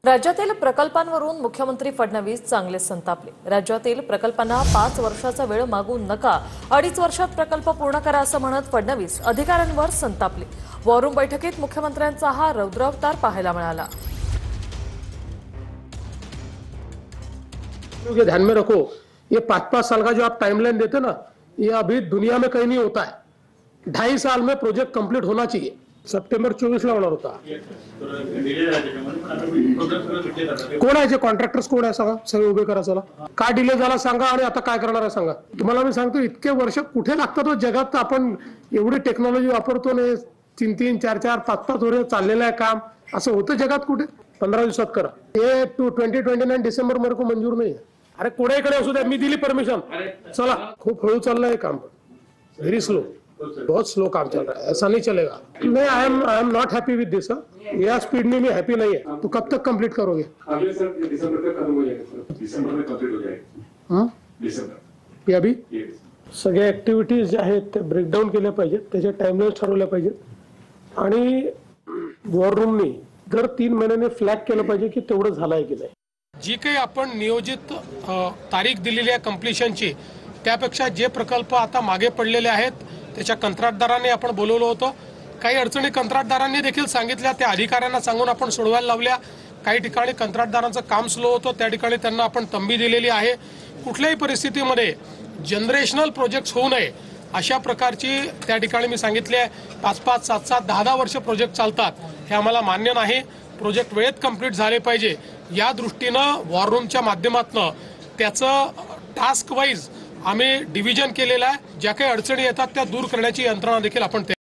राज्यातील प्रकल्पांवरून मुख्यमंत्री फडणवीस चांगले संतापले। राज्यातील प्रकल्पांना 5 वर्षाचा वेळ मागू नका, 2.5 वर्षात प्रकल्प पूर्ण करा असं म्हणत फडणवीस अधिकाऱ्यांवर संतापले। वॉर रूम बैठकीत मुख्यमंत्र्यांचा हा रौद्रावतार पाहायला मिळाला। ध्यान में रखो, ये 5-5 साल का जो आप टाइमलाइन देते ना, ये अभी दुनिया में कहीं नहीं होता है। 2.5 साल में प्रोजेक्ट कंप्लीट होना चाहिए। सप्टेंबर 24 ला होणार होता। कोण आहे जे कॉन्ट्रॅक्टर्स कोण आहे सांगा, सगळे उभे करा चला। का डिले झाला सांगा आणि आता काय करणार आहे सांगा। तुम्हाला मी सांगतो इतके वर्ष कुठे लागतात हो जगात। आपण एवढी टेक्नॉलॉजी वापरतो ने 3-3, 4-4, 5-5 वर्ष चाललेलं आहे काम, असं होतं जगात कुठे? 15 दिवसात करा। हे 2029 डिसेंबर मेरे को मंजूर नाही है। अरे कोणाकडे असू द्या, मी दिली परमिशन, चला। खूप हळू चाललंय काम, व्हेरी स्लो, बहुत स्लो काम चल रहा है, ऐसा नहीं चलेगा। मैं आई एम नॉट हैप्पी विद दिस। या स्पीड में मैं हैप्पी नहीं है। तो कब तक कंप्लीट करोगे? अगले सर दिसंबर तक खत्म हो जाएगा सर, दिसंबर में कंप्लीट हो जाएगा। हाँ दिसंबर ये अभी सगळ्या ऍक्टिव्हिटीज ज्या आहेत ते ब्रेकडाऊन केल्या पाहिजेत, त्याचे टाइमलाईन ठरवल्या पाहिजेत आणि वॉर रूमनी दर 3 महिन्याने फ्लॅग केलं पाहिजे की तेवढं झालंय की नाही। जी काही आपण नियोजित तारीख दिलेली आहे कंप्लीशनची, त्यापेक्षा जे प्रकल्प आता मागे पडलेले आहेत त्याच्या कंत्राटदारांनी आपण बोलवलं होतं। काही अडचणी कंत्राटदारांनी देखील सांगितल्या, त्या अधिकाऱ्यांना सांगून आपण सोडवायला लावल्या। काही ठिकाणी कंत्राटदारांचं काम स्लो होतं, त्या ठिकाणी त्यांना आपण तंबी दिलेली आहे। कुठल्याही परिस्थितीमध्ये जनरेशनल प्रोजेक्ट्स होऊ नये अशा प्रकारची त्या ठिकाणी मी सांगितले आहे। 5-5, 7-7, 10-10 वर्ष प्रोजेक्ट चालतात, हे आम्हाला मान्य नाही। प्रोजेक्ट वेळेत कंप्लीट झाले पाहिजे, या दृष्टीनं वॉर रूमच्या माध्यमातून त्याचं टास्क वाईज आम्ही डिव्हिजन केलेलं आहे। ज्या काही अडचणी येतात त्या दूर करण्याची यंत्रणा देखील आपण